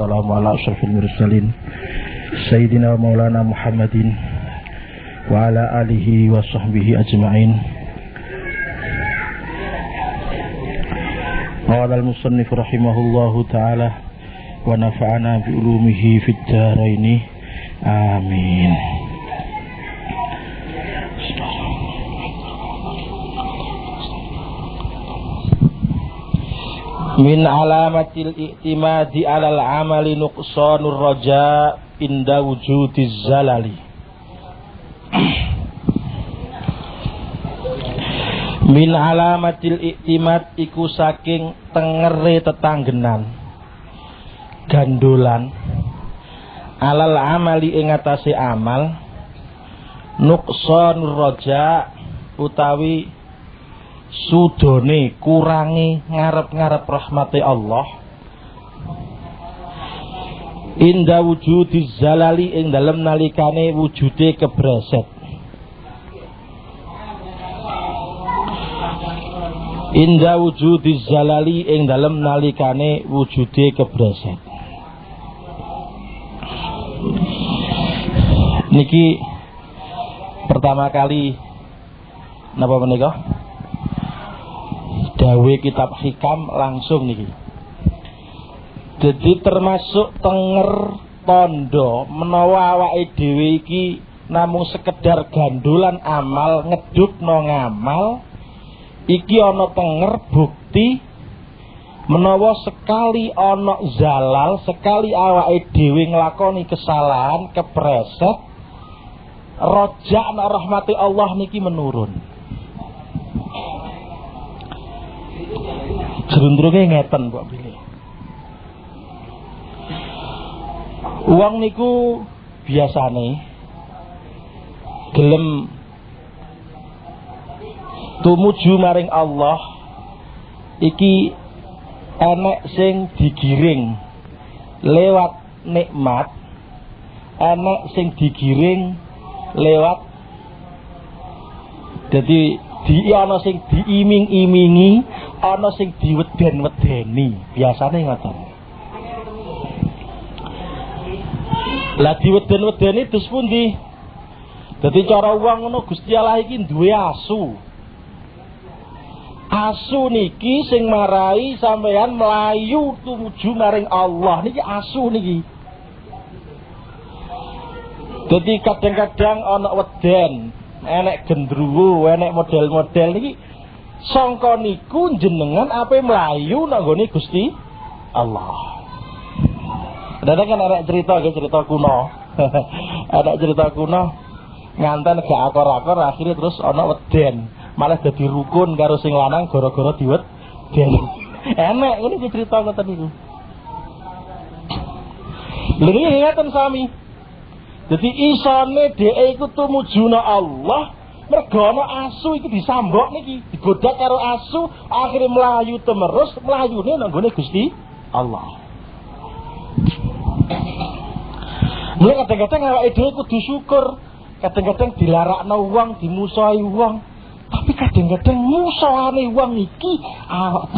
wassalamu ala asyrafil mursalin Sayyidina Maulana Muhammadin wa ala alihi wa sahbihi ajma'in. Qala al-musannif rahimahullahu ta'ala wa nafa'ana bi ulumihi fid dharain. Amin. Min alamatil i'timadi alal amali nuqsanur raja inda wujudiz zalali. Min alamatil i'timad iku saking tengere tetanggenan gandolan alal amali ing atase amal nuqsanur raja utawi sudone kurangi ngarep-ngarep rahmati Allah inda wujudiz zalali ing dalem nalikane wujude kebreset. Inda wujudiz zalali ing dalem nalikane wujude kebreset. Niki pertama kali napa menika? Dawe kitab hikam langsung niki. Jadi termasuk tenger tondo menawa awake dhewe iki namung sekedar gandulan amal ngedukno ngamal iki ana tenger bukti menawa sekali ana zalal, sekali awake dhewe nglakoni kesalahan kepreset rojak rahmati Allah niki menurun. Jerundrunge ngeten kok pilih. Uang niku biasane gelem tumuju maring Allah iki enek sing digiring lewat nikmat, enek sing digiring lewat dadi ana sing diiming-imingi, ana sing diweden-wedeni, biasane ngoten. Lah diweden-wedeni terus pundi? Dadi cara wong ngono Gusti Allah iki duwe asu. Asu niki sing marai sampeyan melayu tumuju maring Allah niki asu niki. Dadi kadang-kadang ana weden, enek gendruwo, enek model-model niki sangka niku jenengan ape mlayu nang nggone Gusti Allah. Ada kan ada cerita kuno. Ada cerita kuno nganten gak akor-akor akhirnya terus ana weden, malah dadi rukun karo sing lanang gara-gara diweden. Enek ngene cerita ngoten niku. Lha iki ngaten sami. Dadi isane dhek iku tumujuna Allah mergo ana asu iki disambok niki, digodak karo asu, akhire mlayu temerus, mlayune nang gone Gusti Allah. Mulai kadang-kadang awake dhewe kudu syukur, kadang-kadang dilarakno wong, dimusuhi wong, tapi kadang-kadang musuhane wong iki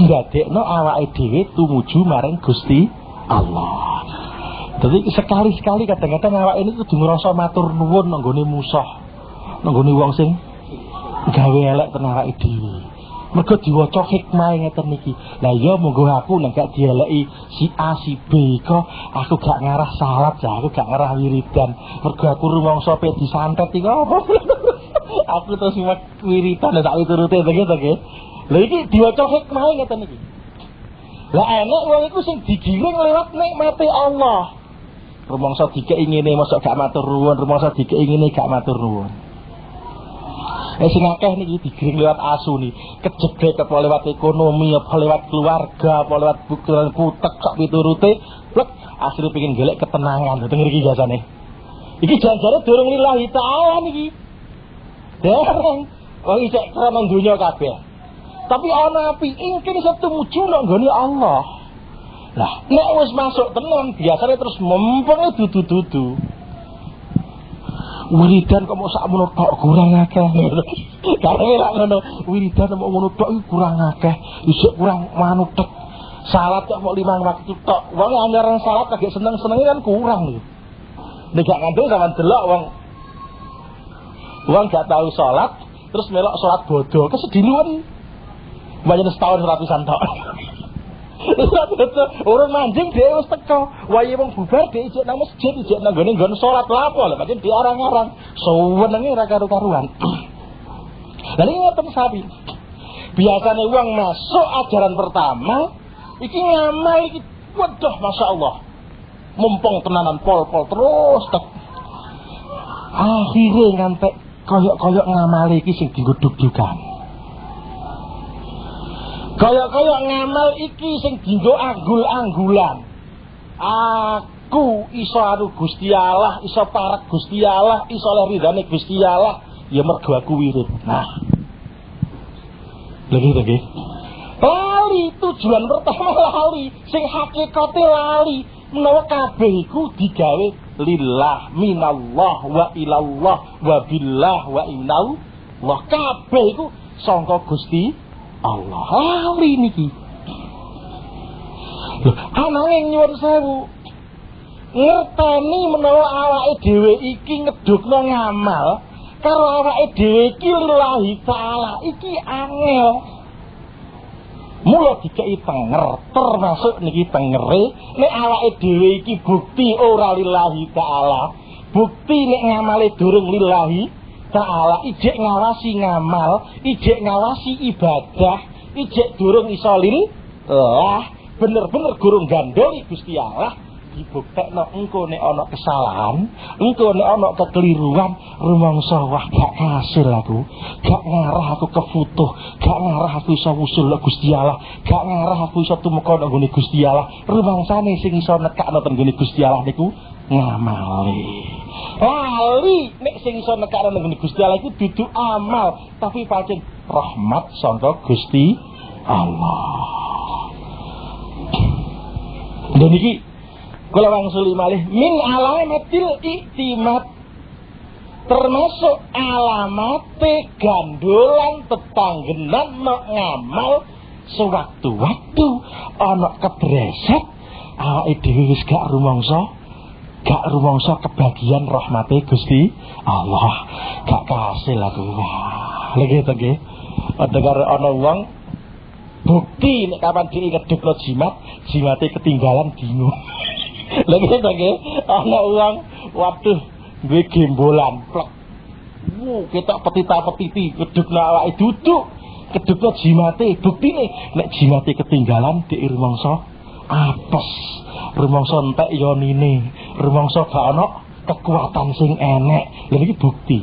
ndadekno awake dhewe tumuju maring Gusti Allah. Jadi sekali-sekali kadang-kadang awake ini kudu ngrasa matur nuwun nang gone musuh, nang gone wong sing gawe elek tenan awake dhewe. Mergo diwaca hikmah ngeten niki. Lah ya monggo aku nek gak dieleki si A si B kok aku gak ngarah salat, aku gak ngarah wiridan. Mergo aku rumangsa pe disantet iki apa. Aku terus wiridan sak witurute begitu nggih. Lah iki diwaca hikmah ngeten niki. Lah enek wong iku sing digiring lewat nikmate Allah. Rumangsa dikeki ngene mosok gak matur nuwun, rumangsa dikeki ngene gak matur nuwun. Sing akeh niki digiring lewat asu nih, kejeblek apa lewat ekonomi, apa lewat keluarga, apa lewat bukulan putek sak piturute, blek asline pengin golek ketenangan. Denger iki jasane. Iki janjane durung lillahi taala niki. Dereng wong isih krana donya kabeh. Tapi ana api ingkang iso tumuju nang nggone Allah. Lah, nek wis masuk tenan biasane terus mempeng dudu-dudu. Wiridan kok mau sakmono tok kurang akeh. Karep lak ngono, wiridan kok ngono tok kurang akeh, isuk kurang manutek. Salat kok mau 5 waktu tok. Wong anjaran salat agak seneng-senenge kan kurang lho. Nek gak ngandung sampean delok wong gak tahu salat terus melok salat bodoh kesediluan. Banyak setahun seratusan tok. Orang manjing dia wis teko. Wayahe wong bubar dia ijek nang masjid, ijek nang gone nggon salat lapo lho, pancen diarang-arang. Suwenenge ra karo-karuan. Lah iki ngoten sapi. Biasane wong masuk ajaran pertama iki ngamal iki waduh masyaallah. Mumpung tenanan pol-pol terus tek. Akhire ngantek koyok-koyok ngamali iki sing dienggo dug-dugan. Koyok-koyok ngamal iki sing dienggo anggul-anggulan. Aku iso anu Gusti Allah, iso parek Gusti Allah, iso ridane Gusti Allah, ya mergo aku wirid. Nah. Lagi. Lali tujuan pertama lali, sing hakikate lali. Menawa kabeh iku digawe lillah, minallah wa ilallah wa billah wa inallah. Kabeh iku sangka Gusti Allah. Lali niki. Lho, ananging nyuwun sewu. Ngerteni menawa awake dhewe iki ngedukno ngamal karo awake dhewe iki lillahi ta'ala iki angel. Mula dikei tenger, termasuk niki tengere nek awake dhewe iki bukti ora lillahi ta'ala. Bukti nek ngamale durung lillahi ta'ala, ijek ngawasi ngamal, ijek ngawasi ibadah, ijek durung iso lillah, bener-bener gurung gandoli Gusti Allah. Dibuktekno engko nek ana kesalahan, engko nek ana kekeliruan, rumangsa wah gak kasil aku, gak ngarah aku kefutuh, gak ngarah aku iso wusul Gusti Allah, gak ngarah aku iso tumeka nang gone Gusti Allah. Rumangsane sing iso nekakno teng gone Gusti Allah niku ngamali. Lali nek sing iso nekakno nang gone Gusti Allah iku dudu amal, tapi pancen rahmat saka Gusti Allah. Dan iki kula wangsuli malih min alamatil iktimat, termasuk alamate gandolan tetanggenan nek ngamal sewaktu-waktu ana kebreset awake dhewe wis gak rumangsa kebagian rahmate Gusti Allah, gak kasil aku. Lagi to nggih. Ana wong bukti nek kapan dhewe ngedukno jimate ketinggalan bingung. Lagi ana uang waduh duwe gembolan plek. Ketok petita-petiti kedukna awake duduk, kedukna jimate. Buktine nek jimate ketinggalan dhek rumangsa apes, rumangsa entek yonine, rumangsa gak ana kekuatan sing enek. Lha iki bukti.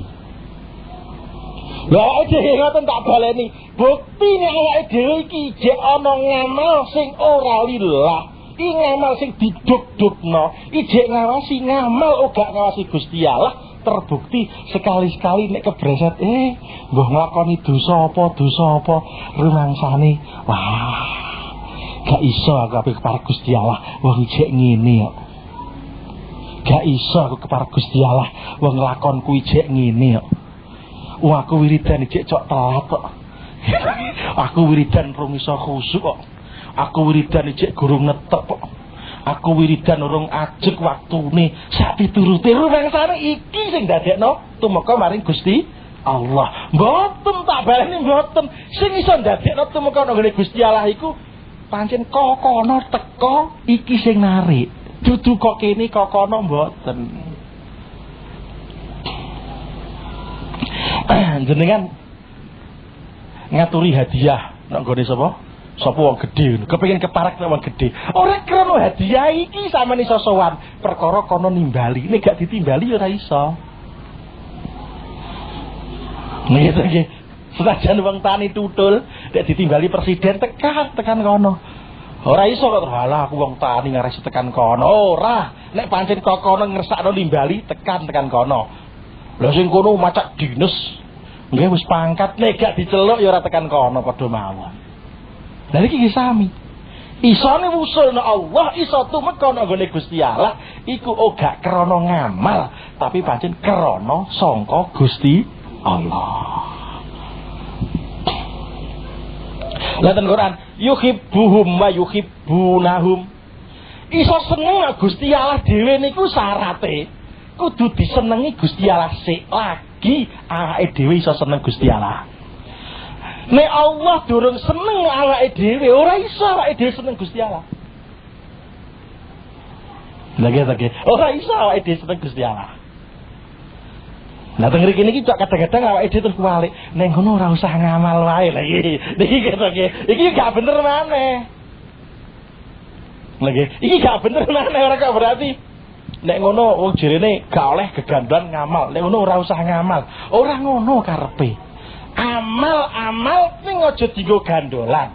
Lah dhewe ngoten tak baleni. Bukti nek awake dhewe iki jek ana ngamal sing ora lillah. Iki ngamal sing diduk-dukno, ijek ngawasi ngamal uga ngawasi Gusti Allah, terbukti sekali-sekali nek kebreset mbah nglakoni dosa apa rumangsane wah gak iso aku ape keparek Gusti Allah wong ijek ngene kok. Gak iso aku keparek Gusti Allah wong nglakonku ijek ngene kok. Wong aku wiridan ijek cok telat kok. Aku wiridan rung iso khusuk kok. Aku wiridan ijek gurung netep kok. Aku wiridan urung ajeg waktune sak piturute rumangsane iki sing dadekno tumeka maring Gusti Allah. Mboten tak baleni mboten. Sing iso dadekno tumeka nang Gusti Allah iku pancen kokono teko iki sing narik. Dudu kok kene kokono mboten. Jenengan ngaturi hadiah nang gone sapa? Sapa wong gedhe, kepengin keparek wong gedhe. Ora krana hadiah iki sampeyan iso sowan, perkara kono nimbali. Nek gak ditimbali ora iso. Nggih nggih. Senajan wong tani tutul, nek ditimbali presiden tekan kono. Ora iso kok halah aku wong tani ngarep tekan kono. Ora, nek pancen kok kono ngersakno nimbali tekan kono. Lha sing kono macak dinas. Nggih wis pangkat nek gak diceluk ya ora tekan kono padha mawon. Lah iki sami. Isone wusul nang Allah, iso tumeka nang gone Gusti Allah, iku ora krana ngamal, tapi pancen krana sangka Gusti Allah. Lah ten Quran, yuhibbuhum wa yuhibbunahum. Iso seneng Gusti Allah dhewe niku syarate kudu disenengi Gusti Allah sik lagi awake dhewe iso seneng Gusti Allah. Nek Allah durung seneng awake dhewe, ora iso awake dhewe seneng Gusti Allah. Lagi ora iso awake dhewe seneng Gusti Allah. Nah teng mriki niki kadang-kadang awake dhewe terus kuwalik, nek ngono ora usah ngamal wae lha iki gak bener maneh. Lagi iki gak bener maneh ora kok berarti nek ngono wong jerene gak oleh gegandan ngamal. Nek ngono ora usah ngamal. Ora ngono karepe. Amal-amal ning aja dienggo gandolan.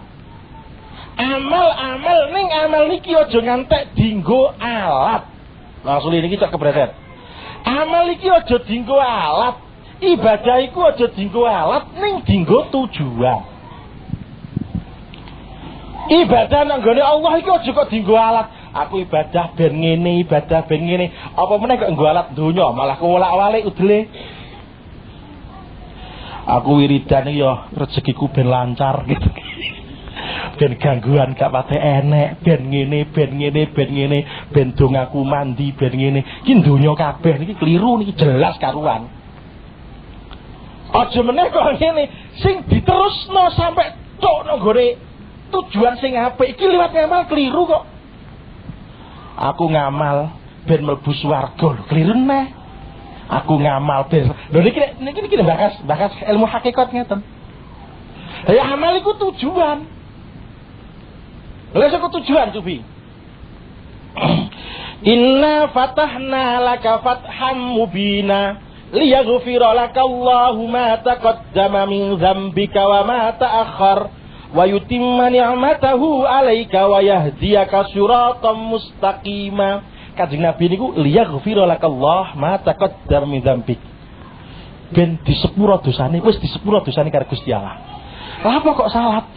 Amal-amal ning amal niki aja ngantek dienggo alat. Langsung niki cak kebretet. Amal iki aja dienggo alat. Ibadah iku aja dienggo alat ning dienggo tujuan. Ibadah nang gone Allah iki aja kok dienggo alat. Aku ibadah ben ngene, ibadah ben ngene. Apa meneh kok nggo alat donya, malah kewolak-walik udele. Aku wiridan ya rezekiku ben lancar gitu. Ben gangguan gak pate enek, ben ngene, ben ngene, ben ngene, ben dongaku mandi ben ngene. Iki donya kabeh niki keliru niki jelas karuan. Aja meneh kok ngene, sing diterusno sampai tok nang gone tujuan sing apik iki liwat ngamal keliru kok. Aku ngamal ben mlebu swarga, keliru neh. Aku ngamal ben. Lho niki bahas ilmu hakikat ngeten. Ya amal iku tujuan. Lha saka tujuan Sufi. Inna fatahna laka fatham mubina liyaghfira laka Allahu ma taqaddama min dzambika wa ma ta'akhkhar wa yutimma ni'matahu 'alaika wa yahdiyaka siratan mustaqima. Kanjeng Nabi niku liyaghfira laka Allah ma taqaddama min dzambik. Ben disepuro dosane, wis disepuro dosane karo Gusti Allah. Lah apa kok salat?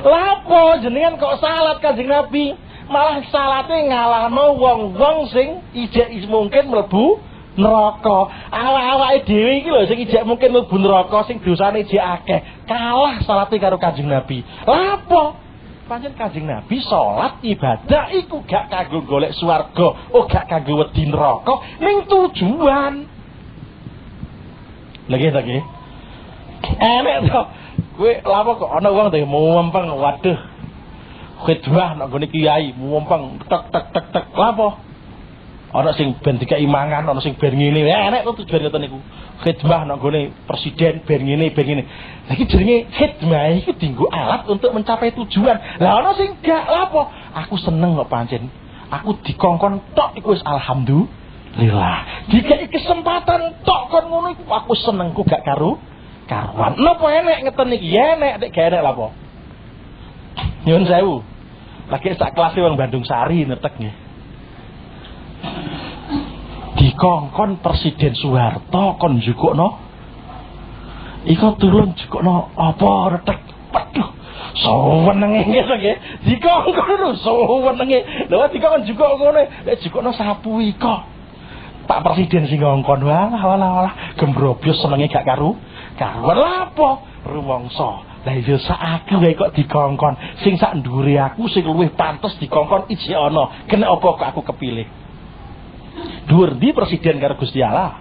Lapo jenengan kok salat Kanjeng Nabi? Malah salate ngalahno wong-wong sing ijek mungkin mlebu neraka. Awak-awake dhewe iki lho sing ijek mungkin mlebu neraka sing dosane ijek akeh. Kalah salate karo Kanjeng Nabi. Lapo? Pancen Kanjeng Nabi salat ibadah iku gak kanggo golek swarga, gak kanggo wedi neraka, ning tujuan. Lagi. Enek to. Kowe lapo kok ana wong teh mumpeng, waduh. Khidmah nek gone kiai mumpeng tek. Lapo? Ana sing ben dikai mangan, ana sing ben ngene. Enek to tujuan ngoten niku. Khidmah nek gone presiden ben ngene. Lah iki jenenge khidmah iki dienggo alat untuk mencapai tujuan. Lah ana sing gak lapo? Aku seneng kok pancen. Aku dikongkon tok iku wis alhamdulillah. Dikai kesempatan tok kon ngono iku aku senengku gak karuan. Napa enek ngeten iki? Enek nek gak enek lapo? Nyuwun sewu. Lagi sak kelas wong Bandung Sari netek nggih. Dikongkon Presiden Soeharto kon njukukno. Iku tulung njukukno apa retek. Waduh, sawenenge nggih. Dikongkon lho sawenenge. Lha dikongkon njukuk ngene, lek njukukno sapu iko. Pak Presiden sing ngongkon walah gembroblos senenge gak karuan lapo rumangsa. Lah iya sak aku wae kok dikongkon, sing sak ndure aku sing luwih pantes dikongkon ijek ana. Kena apa kok aku kepilih? Dhuwur ndi presiden karo Gusti Allah?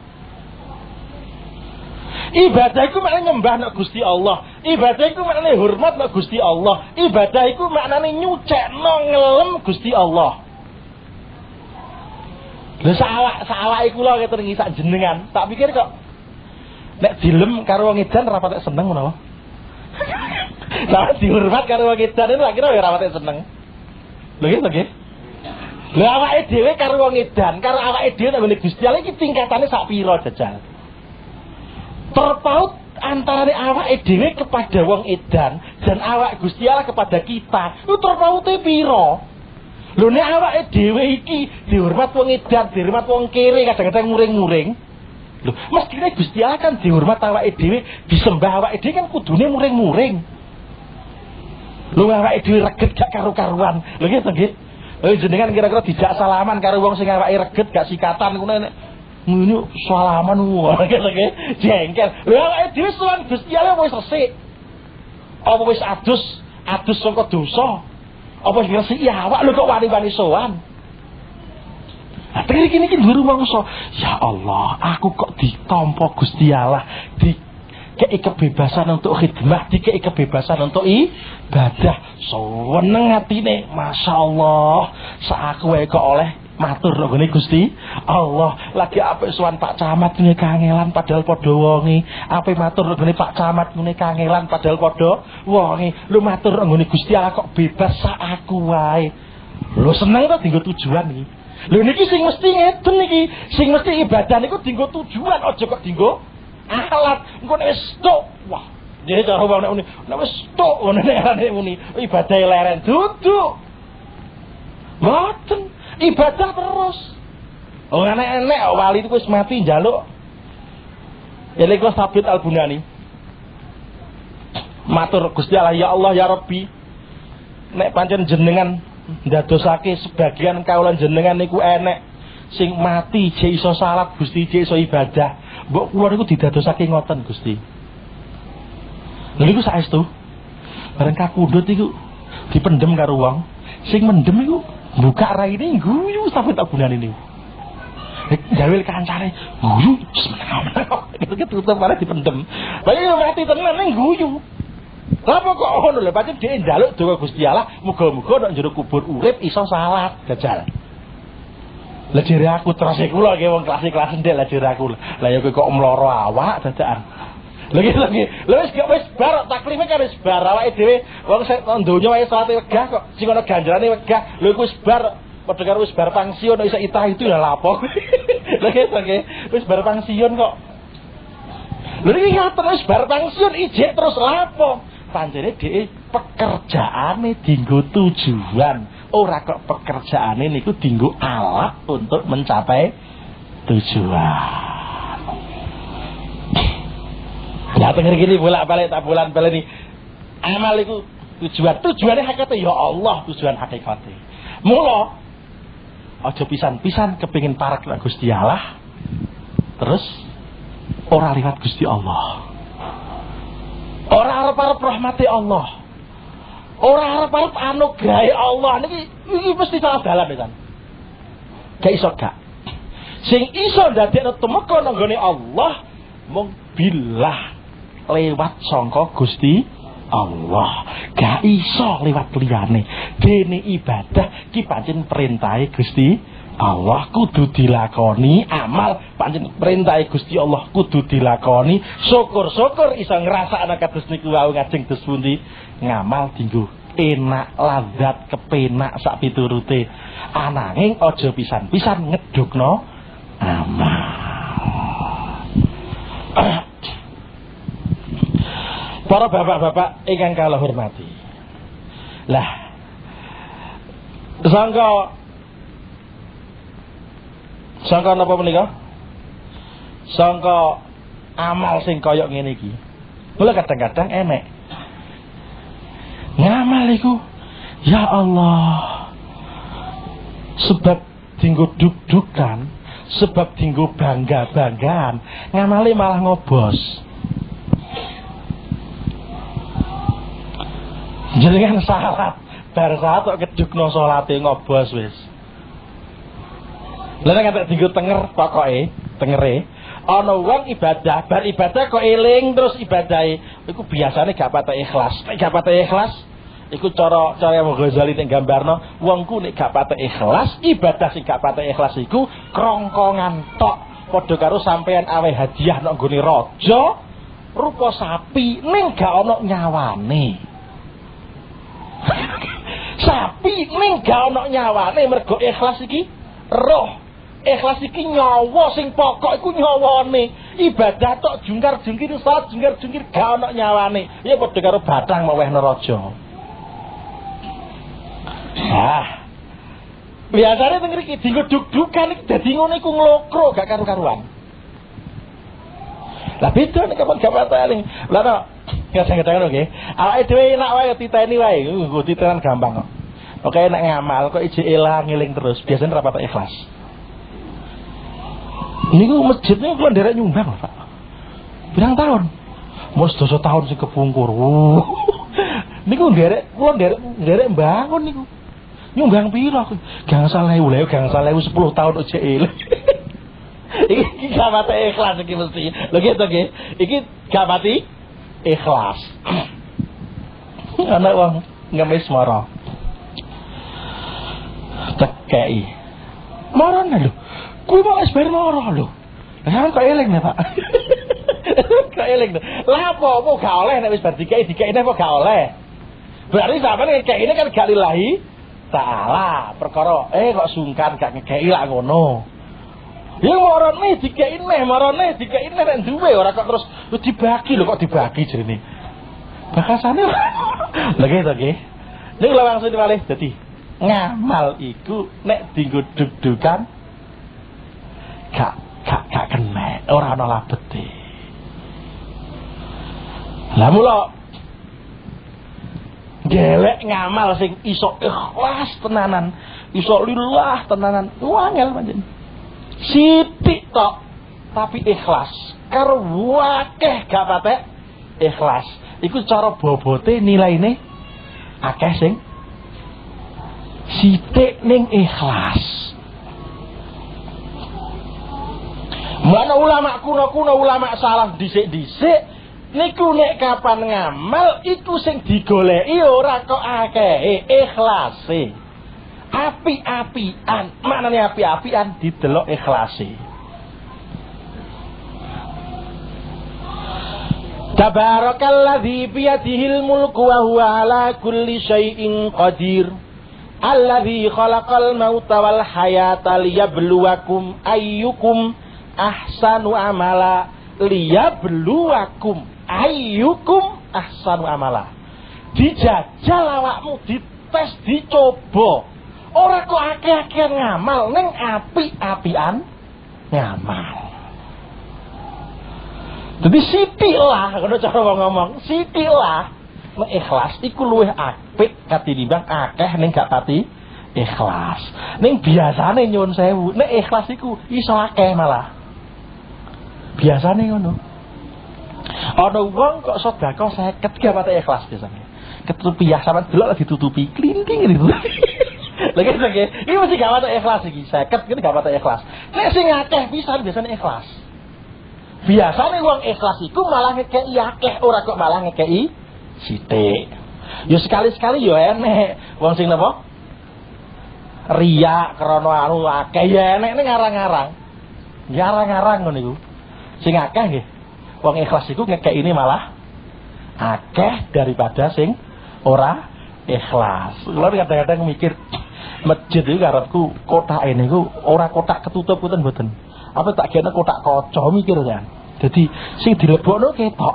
Ibadah iku maknane nyembah nek Gusti Allah. Ibadah iku maknane hormat nek Gusti Allah. Ibadah iku maknane nyucekno ngelem Gusti Allah. Lha sawake kula keten iki sak jenengan, tak pikir kok nek dilem karo wong edan ora patek seneng ngono. Lah dihormat karo wong edan lha kira ora patek seneng. Lho nggih. Lha awake dhewe karo wong edan, karo awake dhewe nek Gusti Allah iki tingkatane sak pira jajal. Terpaut antara awake dhewe kepada wong edan dan awak Gusti Allah kepada kita. Itu terpaute pira? Lho nek awake dhewe iki dihormat wong edan, dihormat wong kere, kadang-kadang muring-muring. Lho, mestine Gusti Allah kan dihormat awake dhewe, disembah awake dhewe kan kudune muring-muring. Lho awake dhewe reget gak karu-karuan. Lho nggih. Jenengan kira-kira dijak salaman karo wong sing awake reget gak sikatan ngono nek ngene salaman wae nggih jengkel. Lho awake dhewe sowan Gusti Allah wis resik. Apa wis adus adus saka dosa. Apa ngresiki awak lho kok wani-wani sowan. Akhirnya kini duwe rumangsa, ya Allah, aku kok ditampa Gusti Allah, dikei kebebasan untuk khidmah, dikei kebebasan untuk ibadah. Seneng atine, masyaallah. Sak aku wae kok oleh matur nggone Gusti Allah. Lagi apik sowan Pak Camat ngene kangelan padahal padha wonge. Apik matur nggone Pak Camat ngene kangelan padahal padha wonge. Lu matur nggone Gusti Allah kok bebas sak aku wae. Lu seneng to dienggo tujuan iki. Lho niki sing mesti ngeten niki, sing mesti ibadah niku dienggo tujuan, aja kok dienggo alat. Engko nek wis tok, wah, dhewe cara wong nek wis tok ngono nek arane muni ibadah leren duduk. Mboten, ibadah terus. Oh enek-enek wali itu wis mati njaluk. Eliko Sabit Al-Bunani. Matur Gusti Allah, ya Allah ya Rabbi. Nek pancen jenengan ndadosake sebagian kaulan jenengan niku enek sing mati jek iso salat Gusti, jek iso ibadah. Mbok kula niku didadosake ngoten Gusti. Lha niku saestu. Bareng kapundhut iku dipendhem karo wong. Sing mendem iku buka raine guyu sampe tak gunane niku. Jawil kancane guyu semeneng-meneng. Ketutup arep dipendhem. Bae mati tenan ning guyu. Lapa kok ngono lho, pancen dhek njaluk donga Gusti Allah, muga-muga nek njero kubur urip iso salat, jajal. Lah jere aku terus kula nggih wong kelas-kelas ndek lah jere aku. Lah ya kok mloro awak dadakan. Lagi. Lha wis bar taklife kan wis bar awake dhewe wong sing donya wae salate wegah kok sing ana ganjarane wegah. Lha iku wis bar padha karo wis bar pensiun iso itah itu lah lapo. Lagi wis bar pensiun kok. Lha iki ngaten wis bar pensiun ijek terus lapo. Pancene dhek pekerjaane dienggo tujuan, ora kok pekerjaane niku dienggo alat untuk mencapai tujuan. Ya tenger gini bolak-balik tak bulan-baleni. Amal iku tujuane hakikate ya Allah, tujuan hakikate. Mula aja pisan-pisan kepengin parek nang Gusti Allah. Terus ora liwat Gusti Allah. Ora arep-arep rahmati Allah. Ora arep-arep anugrahe Allah. Niki mesti salah dalan kan. Gak iso gak. Sing iso ndadekno tumeka nang gone Allah mung billah lewat sangka Gusti Allah. Gak iso lewat liyane. Dene ibadah ki pancen perintahe Gusti Allah kudu dilakoni, amal pancen perintahe Gusti Allah kudu dilakoni. Syukur-syukur iso ngrasakno kados niku wau ngajeng dos pundi ngamal dienggo enak, lazat, kepenak sak piturute. Ananging aja pisan-pisan ngedukno amal. Para bapak-bapak ingkang kula hormati. Lah sangka napa menika? Sangka amal sing kaya ngene iki. Mula kadang-kadang enek. Ngamal iku ya Allah. Sebab dienggo duk-dukan, sebab dienggo bangga-banggaan, ngamale malah ngobos. Jenengan salat, bar salat kok kedukno salate ngobos wis. Lah nek antek dienggo tenger pokoke, tengere ana wong ibadah, bar ibadah kok eling terus ibadahe iku biasane gak patek ikhlas. Nek gak patek ikhlas iku cara Imam Ghazali nek gambarno wong ku nek gak patek ikhlas, ibadah sing gak patek ikhlas iku krongkongan tok. Padha karo sampean awe hadiah nek nggone raja rupa sapi ning gak ana nyawane. Sapi ning gak ana nyawane mergo ikhlas iki roh. Ikhlas iki nyawa sing pokok iku nyawane. Ibadah tok jungkar-jungkir salat jungkar-jungkir gak ana nyawane. Ya padha karo batang mau wehna raja. Biasane teng mriki dienggo duk-dukan iki dadi ngono iku nglokro gak karu-karuan. Lah beda nek kapan gak pateni. Lah no kadang-kadang nggih. Awake dhewe enak wae titeni wae. Nggo titenan gampang kok. Oke nek ngamal kok ije elang-eling terus, biasane ra patek ikhlas. Niku masjidnya kula nderek nyumbang, Pak. Pirang tahun? Mos 12 tahun sing kepungkur. Niku kula nderek bangun niku. Nyumbang piro? Gangsal 1000, gangsal 10 tahun aja eling. Iki gak mati ikhlas iki mesti. Lho gitu nggih. Iki gak mati ikhlas. Ana wong ngemis mara. Tekei. Marane lho. Kuwi mau wis bar mara lho. Lah kok eling nek Pak. Kok eling. Lah apa gak oleh nek wis bar dikeki nek kok gak oleh. Berarti sampeyan ngekeki kan gak lillahi ta'ala. Perkara kok sungkan gak ngekeki lak ngono. Ya marane dikeki marane dikeki nek duwe ora kok terus dibagi lho kok dibagi jerene. Bakasane. Lha gitu nggih. Niku langsung diwalih dadi ngamal iku nek dienggo dug-dugan gak kena, ora ana labete. Lah mula gelek ngamal sing iso ikhlas tenanan, iso lillah tenanan, angel pancen. Sithik tok tapi ikhlas. Karo akeh gak patek ikhlas. Iku cara bobote nilaine akeh sing sithik ning ikhlas. Mana ulama kuno ulama salah dhisik-dhisik niku nek kapan ngamal iku sing digoleki ora kok akeh ikhlase. Api-apian, maknane api-apian didelok ikhlase. Tabarakalladzi biyadihil mulku wa huwa ala kulli syai'in qadir. Alladzi khalaqal mauta wal hayata liyabluwakum ayyukum ahsanu amala. Liyabluwakum ayyukum ahsanu amala. Dijajal awakmu, dites, dicoba. Ora kok akeh-akehan ngamal ning api-apian ngamal. Jadi sithik lah, kalau cara ngomong, sithik lah. Nek ikhlas iku luwih apik katimbang akeh ning gak pati ikhlas. Ning biasane nyuwun sewu, nek ikhlas iku iso akeh malah. Biasane ngono. Ana wong kok sedekah 50 gak pati ikhlas biasane. Ketutupi ya sampean delok ditutupi klinting gitu. Lha kene iki mesti gak pati ikhlas iki. 50 iki gak pati ikhlas. Nek sing akeh pisan biasane ikhlas. Biasane wong ikhlas iku malah ngekeki akeh ora kok malah ngekeki sithik. Ya sekali-sekali ya enek wong sing napa? Riya krana anu akeh ya enek ning ngarang-ngarang. Ngarang-ngarang ngono iku. Sing akeh nggih. Wong ikhlas iku ngekekine malah akeh daripada sing ora ikhlas. Kulo kadang-kadang mikir masjid iki karepku kotake niku ora kotak ketutup ngoten mboten. Apa tak kene kotak kaca mikir kan. Jadi sing dilebokno ketok.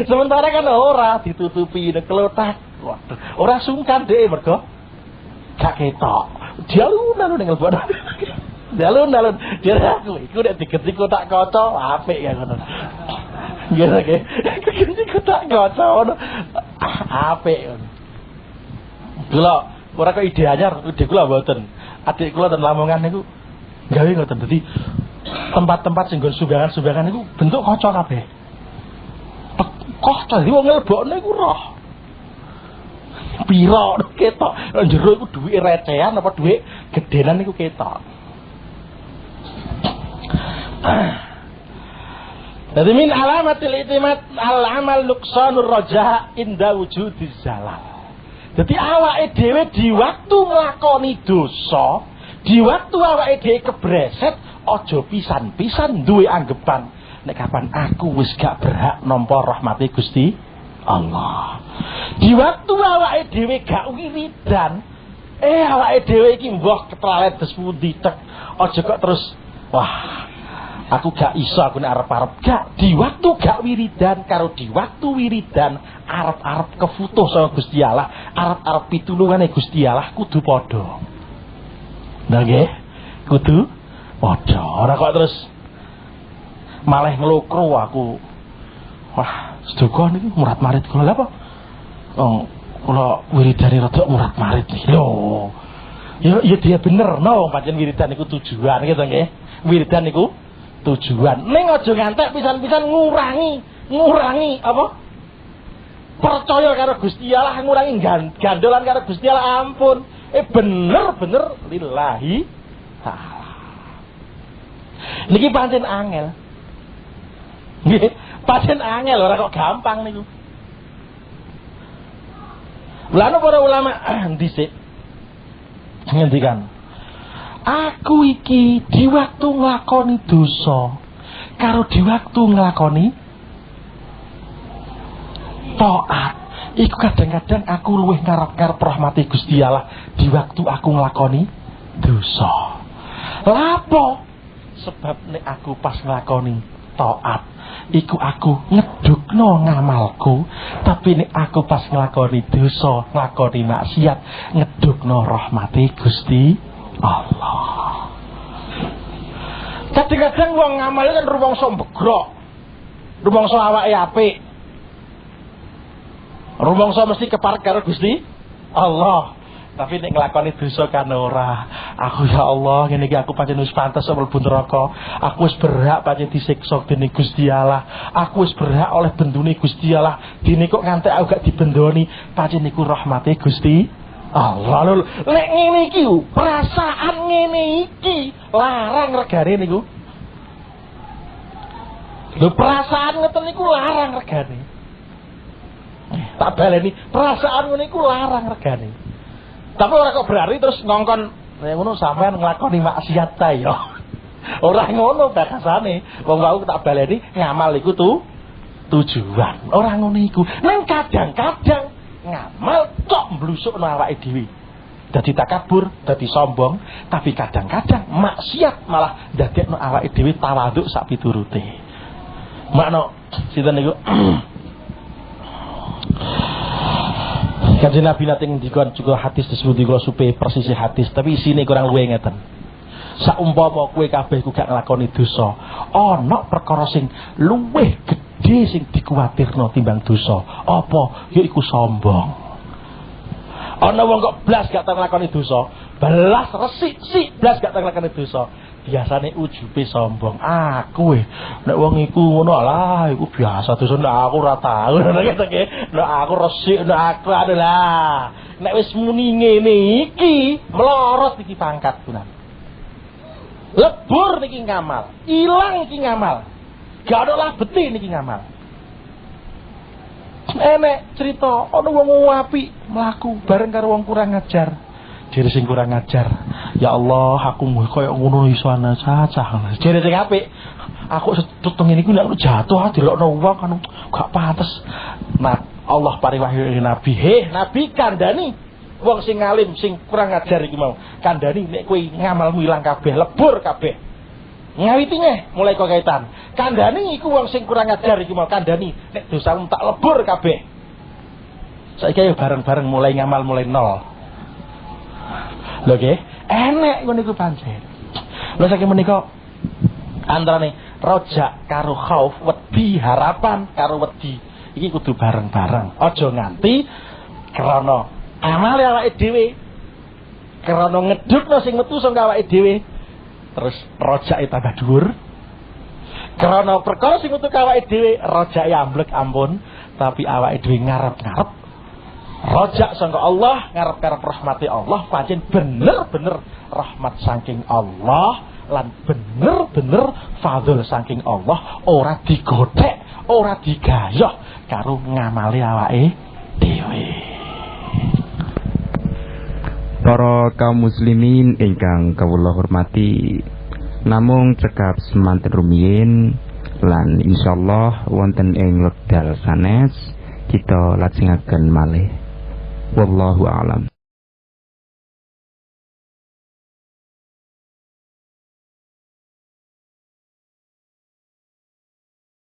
Sementara kan ora ditutupi nek kelotak. Waduh, ora sungkan dhek mergo gak ketok. Dialun-alun ning lebokno. Dialun-alun. Dire aku iku nek digeti kotak kaca apik ya ngono. Nggih nggih. Digeti kotak kaca ngono. Apik ngono. Kula ora kok ide anyar, ide kula mboten. Adik kula ten Lamongan niku gawe ngoten. Dadi tempat-tempat sing nggon sumbangan-sumbangan niku bentuk kaca kabeh. Kaca iki wong nglebokne iku roh. Piro ketok. Njero iku dhuwit recehan apa dhuwit gedenan niku ketok. Jadi min alamatil itimad al-amal nuqsanur raja inda wujudiz zalal. Jadi awake dhewe di waktu nglakoni dosa, di waktu awake dhewe kebreset, aja pisan-pisan duwe anggepan nek kapan aku wis gak berhak nampa rahmate Gusti Allah. Di waktu awake dhewe gak wiridan, awake dhewe iki mbah ketralet des pundi tek, aja kok terus wah aku gak iso aku nek arep-arep gak di waktu gak wiridan karo di waktu wiridan arep-arep kefutuh sama Gusti Allah, arep-arep pitulungane Gusti Allah kudu padha. Nggih, kudu padha. Ora kok terus malah nglokro aku. Wah, sedekah niki murat-marit kula lha apa? Oh, kula wiridane rada murat-marit iki. Lho. Ya dia bener no, pancen wiridan niku tujuan gitu nggih. Wiridan niku tujuan. Ning aja ngantek pisan-pisan ngurangi apa? percaya karo Gusti Allah ngurangi gandolan karo Gusti Allah ampun. Bener-bener lillahi ta'ala. Niki pancen angel. Nggih, pancen angel ora kok gampang niku. Lalu para ulama dhisik ngendikan, aku iki di waktu nglakoni dosa karo di waktu nglakoni taat iku kadang-kadang aku luwih ngarep-ngarep rahmati Gusti Allah di waktu aku nglakoni dosa. Lapo? Sebab nek aku pas nglakoni taat iku aku ngedukno ngamalku, tapi nek aku pas nglakoni dosa, nglakoni maksiat, ngedukno rahmati Gusti Allah. Kadang-kadang wong ngamal kan rumangsa mbegrok, rumangsa awake apik, rumangsa mesti keparek karo Gusti Allah. Tapi nek nglakoni dosa kan ora. Aku ya Allah, ngene iki aku pancen wis pantes mlebu neraka. Aku wis berhak pancen disiksa dening Gusti Allah. Aku wis berhak oleh bendune Gusti Allah. Dene kok ngantek aku gak dibendoni, pancen niku rahmate Gusti Allah. Lho, nek ngene iki perasaan ngene iki larang regane niku. Lho perasaan ngoten niku larang regane. Tak baleni, perasaan ngene iku larang regane. Tapi ora kok berarti terus ngongkon ngono sampean nglakoni maksiat ta ya. Ora ngono bahasane. Wong wau tak baleni ngamal iku tujuan. Ora ngono iku. Nang kadang-kadang ngamal kok mblusukno awake dhewe. Dadi takabur, dadi sombong, tapi kadang-kadang maksiat malah ndadekno awake dhewe tawaduk sak piturute. Makna sinten niku? Kanjeng Nabi nate ngendika juga hadis disebut kula supe persis hadis, tapi isine kurang luwih ngeten. Saumpama kowe kabeh ku gak nglakoni dosa, ana perkara sing luwih gedhe sing dikuwatirno timbang dosa. Apa? Yaiku sombong. Ana wong kok blas gak tau nglakoni dosa, belas resik sik blas gak tau nglakoni dosa. Biasane ujube sombong. Aku nek wong iku ngono lah, iku biasa dosa nek aku ora tau. Nek aku resik, nek aku adalah. Nek wis muni ngene iki, melorot iki pangkat tenan. Lebur niki ngamal, ilang iki ngamal. Gak ada lah beti niki ngamal. Enek cerita ana wong apik mlaku bareng karo wong kurang ngajar. Jere sing kurang ngajar, ya Allah aku koyo ngono iso ana cacah. Jere sing apik, aku tutung ngene iku nek jatuh delokno wong kan gak pantes. Nah, Allah paring wahyu Nabi, Nabi kandhani wong sing alim sing kurang ngajar iki mau. Kandhani nek kowe ngamalmu ilang kabeh, lebur kabeh. Ngawitine mulai kok kaitan. Kandhani iku wong sing kurang ngajar iki mau kandhani nek dosamu tak lebur kabeh. Saiki ayo bareng-bareng mulai ngamal mulai nol. Lho nggih, enek ngono iku pancen. Lha saking menika antarane rojak karo khauf, wedi harapan karo wedi. Iki kudu bareng-bareng. Aja nganti krana amal awake dhewe, krana ngedukno sing metu saka awake dhewe, terus rojake tambah dhuwur. Krana perkara sing metu ka awake dhewe, rojake amblek ampun, tapi awake dhewe ngarep-ngarep rojak sangka Allah, ngarep-ngarep rahmati Allah, pancen bener-bener rahmat saking Allah lan bener-bener fadhil saking Allah, ora digodhek, ora digayah karo ngamali awake dhewe. Para kaum muslimin ingkang kawula hormati, namung cekap semanten rumiyin lan insyaallah wonten ing wekdal sanes kita lajengaken malih. Wallahu a'lam.